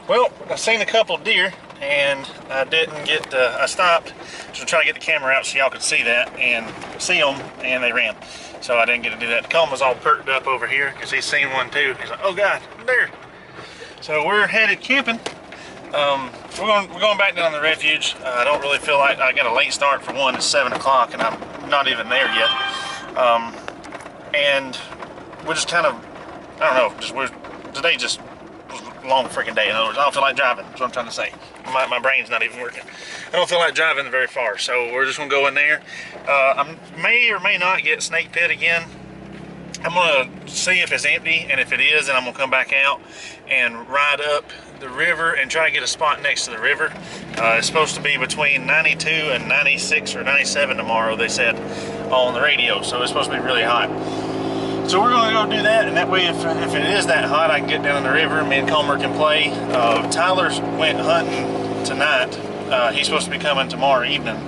Well, I seen a couple deer, and I didn't get. I stopped to try to get the camera out so y'all could see that and see them, and they ran. So I didn't get to do that. Tacoma's all perked up over here because he's seen one too. He's like, "Oh God, deer!" So we're headed camping. We're going back down the refuge. I don't really feel like I got a late start for one. It's 7 o'clock, and I'm not even there yet. And we're just kind of, I don't know. Today just was a long freaking day. In other words, I don't feel like driving. That's what I'm trying to say. My brain's not even working. I don't feel like driving very far, so we're just gonna go in there. I may or may not get snake pit again. I'm gonna see if it's empty, and if it is, then I'm gonna come back out and ride up the river and try to get a spot next to the river. It's supposed to be between 92 and 96 or 97 tomorrow, they said on the radio, so it's supposed to be really hot. So we're gonna go do that, and that way if it is that hot, I can get down in the river and me and Comer can play. Tyler went hunting tonight. He's supposed to be coming tomorrow evening,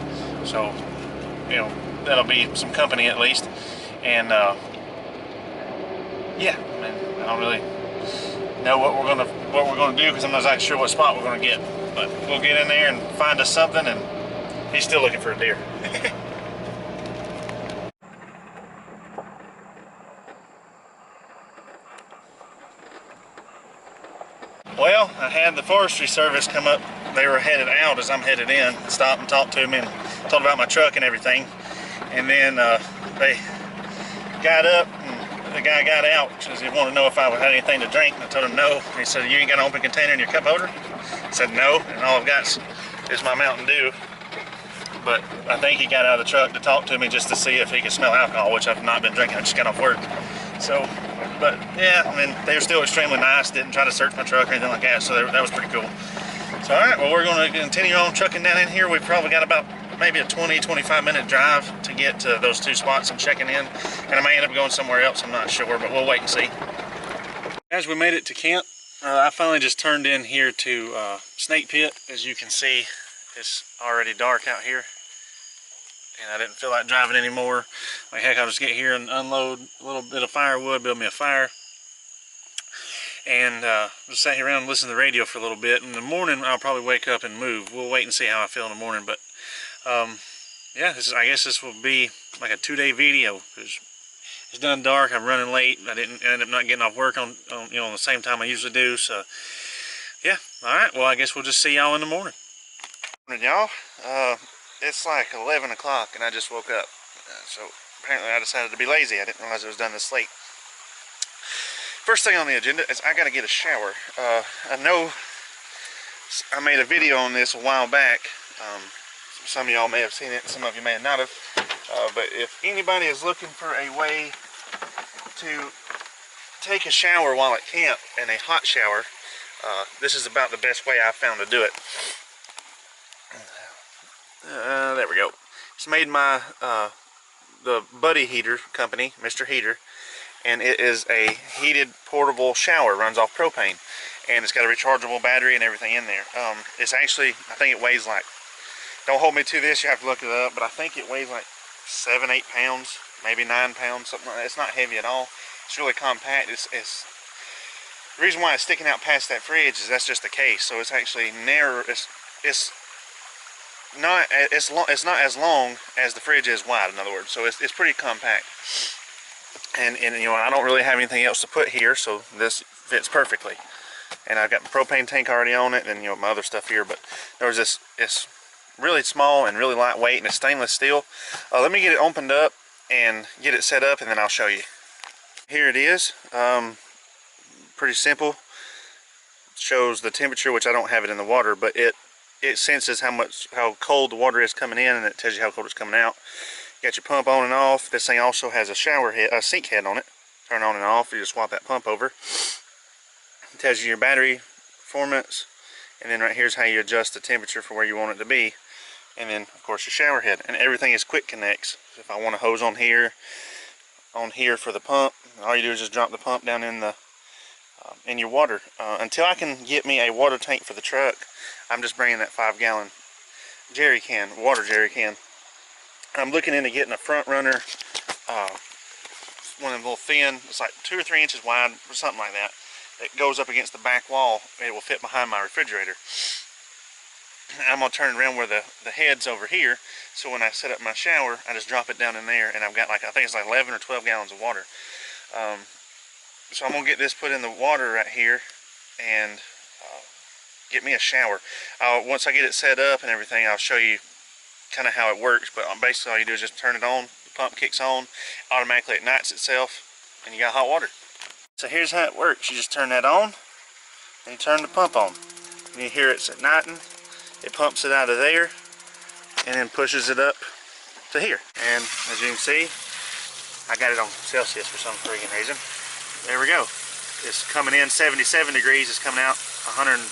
so you know that'll be some company at least. And yeah, I don't really know what we're gonna do because I'm not exactly sure what spot we're gonna get. But we'll get in there and find us something, and he's still looking for a deer. Well, I had the Forestry Service come up. They were headed out as I'm headed in. Stopped and talked to them and told about my truck and everything. And then they got up, and the guy got out because he wanted to know if I had anything to drink. And I told him no. He said, "You ain't got an open container in your cup holder?" I said no, and all I've got is my Mountain Dew. But I think he got out of the truck to talk to me just to see if he could smell alcohol, which I've not been drinking. I just got off work. So, but yeah, I mean, they were still extremely nice. Didn't try to search my truck or anything like that, so that was pretty cool. So, all right, well, we're going to continue on trucking down in here. We've probably got about maybe a 20-25 minute drive to get to those two spots I'm checking in. And I may end up going somewhere else, I'm not sure, but we'll wait and see. As we made it to camp, I finally just turned in here to Snake Pit. As you can see, it's already dark out here, and I didn't feel like driving anymore. Like heck, I'll just get here and unload a little bit of firewood, build me a fire, and just sit here around and listen to the radio for a little bit. In the morning, I'll probably wake up and move. We'll wait and see how I feel in the morning, but yeah, I guess this will be like a 2-day video because it's done dark. I'm running late. I didn't end up not getting off work on the same time I usually do. So yeah, all right. Well, I guess we'll just see y'all in the morning. Morning, y'all. It's like 11 o'clock and I just woke up. So apparently I decided to be lazy. I didn't realize it was done this late. First thing on the agenda is I gotta get a shower. I know I made a video on this a while back. Some of y'all may have seen it, some of you may not have. But if anybody is looking for a way to take a shower while at camp, and a hot shower, this is about the best way I've found to do it. There we go. It's made by the Buddy Heater company, Mr. Heater, and it is a heated portable shower. Runs off propane, and it's got a rechargeable battery and everything in there. It's actually, I think it weighs like, don't hold me to this, you have to look it up, but I think it weighs like 7-8 pounds, maybe 9 pounds, something like that. It's not heavy at all. It's really compact. It's the reason why it's sticking out past that fridge is that's just the case. So it's actually narrow. It's not as long as the fridge is wide, in other words. So it's pretty compact. And you know, I don't really have anything else to put here, so this fits perfectly. And I've got the propane tank already on it, and you know, my other stuff here. But there's this. It's really small and really lightweight, and it's stainless steel. Let me get it opened up and get it set up, and then I'll show you. Here it is. Pretty simple. It shows the temperature, which I don't have it in the water, but it senses how cold the water is coming in, and it tells you how cold it's coming out. You got your pump on and off. This thing also has a shower head, a sink head on it. Turn on and off. You just swap that pump over. It tells you your battery performance, and then right here's how you adjust the temperature for where you want it to be. And then of course your shower head, and everything is quick connects. If I want a hose on here for the pump, all you do is just drop the pump down in the in your water. Until I can get me a water tank for the truck, I'm just bringing that 5-gallon water jerry can. I'm looking into getting a front runner one of them little thin, it's like 2 or 3 inches wide or something like that. It goes up against the back wall. It will fit behind my refrigerator. I'm going to turn it around where the head's over here, so when I set up my shower, I just drop it down in there, and I've got like, I think it's like 11 or 12 gallons of water. So I'm going to get this put in the water right here and get me a shower. Once I get it set up and everything, I'll show you kind of how it works, but basically all you do is just turn it on, the pump kicks on, automatically ignites itself, and you got hot water. So here's how it works. You just turn that on, and you turn the pump on. And you hear it's igniting. It pumps it out of there and then pushes it up to here. And as you can see, I got it on Celsius for some freaking reason. There we go. It's coming in 77 degrees. It's coming out 110,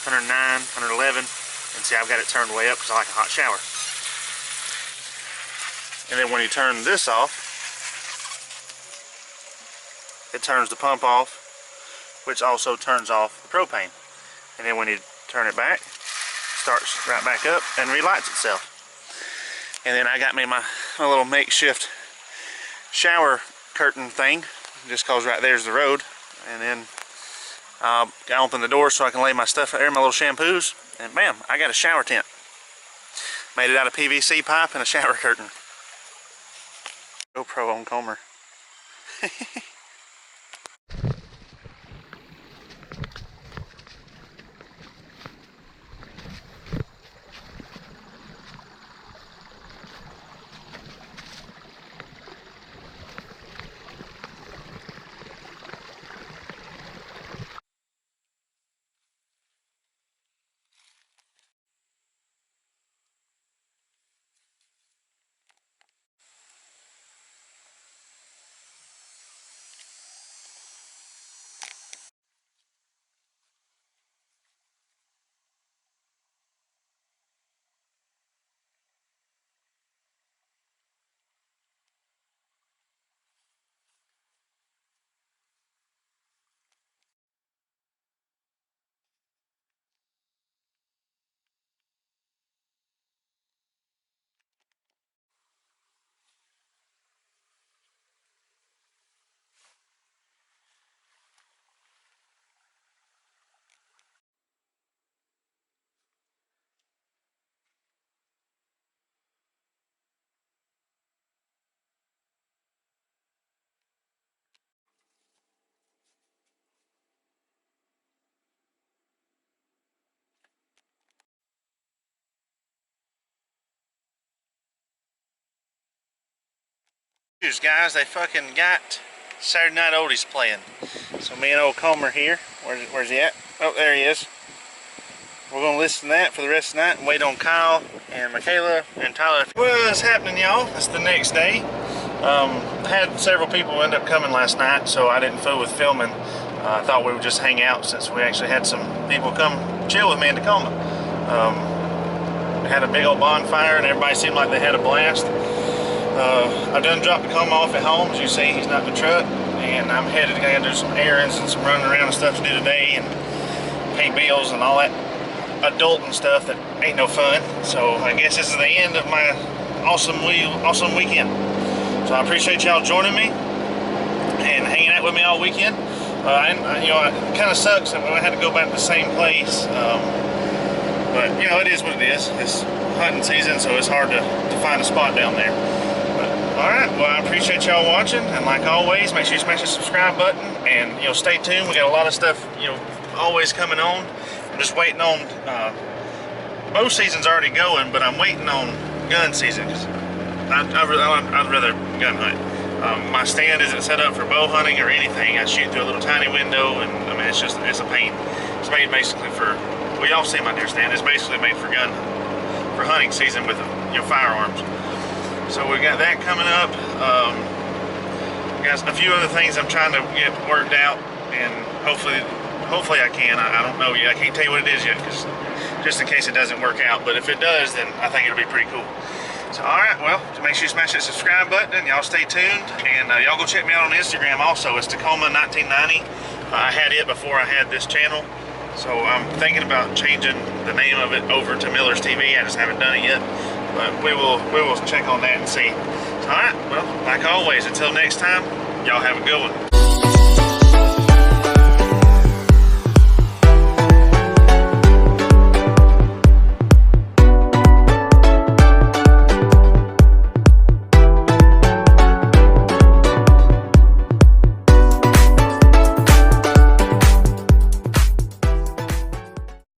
109, 111. And see, I've got it turned way up because I like a hot shower. And then when you turn this off, it turns the pump off, which also turns off the propane. And then when you turn it back, starts right back up and relights itself. And then I got me my little makeshift shower curtain thing, just cause right there's the road. And then I open the door so I can lay my stuff out there, my little shampoos, and bam, I got a shower tent. Made it out of PVC pipe and a shower curtain. GoPro on Comer. Guys, they fucking got Saturday Night Oldies playing. So me and old Comer here. Where's he at? Oh, there he is. We're gonna listen to that for the rest of the night and wait on Kyle and Michaela and Tyler. What's happening, y'all? It's the next day. Had several people end up coming last night, so I didn't fool with filming. I thought we would just hang out since we actually had some people come chill with me in Tacoma. We had a big old bonfire and everybody seemed like they had a blast. I done dropped Tacoma off at home. As you see, he's not in the truck, and I'm headed to go do some errands and some running around and stuff to do today, and pay bills and all that adult and stuff that ain't no fun. So I guess this is the end of my awesome weekend. So I appreciate y'all joining me and hanging out with me all weekend. You know, it kind of sucks that I had to go back to the same place, but you know, it is what it is. It's hunting season, so it's hard to find a spot down there. Alright, well, I appreciate y'all watching, and like always, make sure you smash the subscribe button, and you know, stay tuned. We got a lot of stuff, you know, always coming on. I'm just waiting on bow season's already going, but I'm waiting on gun season because I'd rather gun hunt. My stand isn't set up for bow hunting or anything. I shoot through a little tiny window, and I mean, it's a pain. It's made basically for, well, y'all see my deer stand. It's basically made for hunting season with, you know, firearms. So we got that coming up. Got a few other things I'm trying to get worked out, and hopefully I can. I don't know yet. I can't tell you what it is yet, because just in case it doesn't work out. But if it does, then I think it'll be pretty cool. So alright, well, make sure you smash that subscribe button, and y'all stay tuned. And y'all go check me out on Instagram also. It's Tacoma 1990. I had it before I had this channel. So I'm thinking about changing the name of it over to Miller's TV. I just haven't done it yet. But we will check on that and see. Alright, well, like always, until next time, y'all have a good one.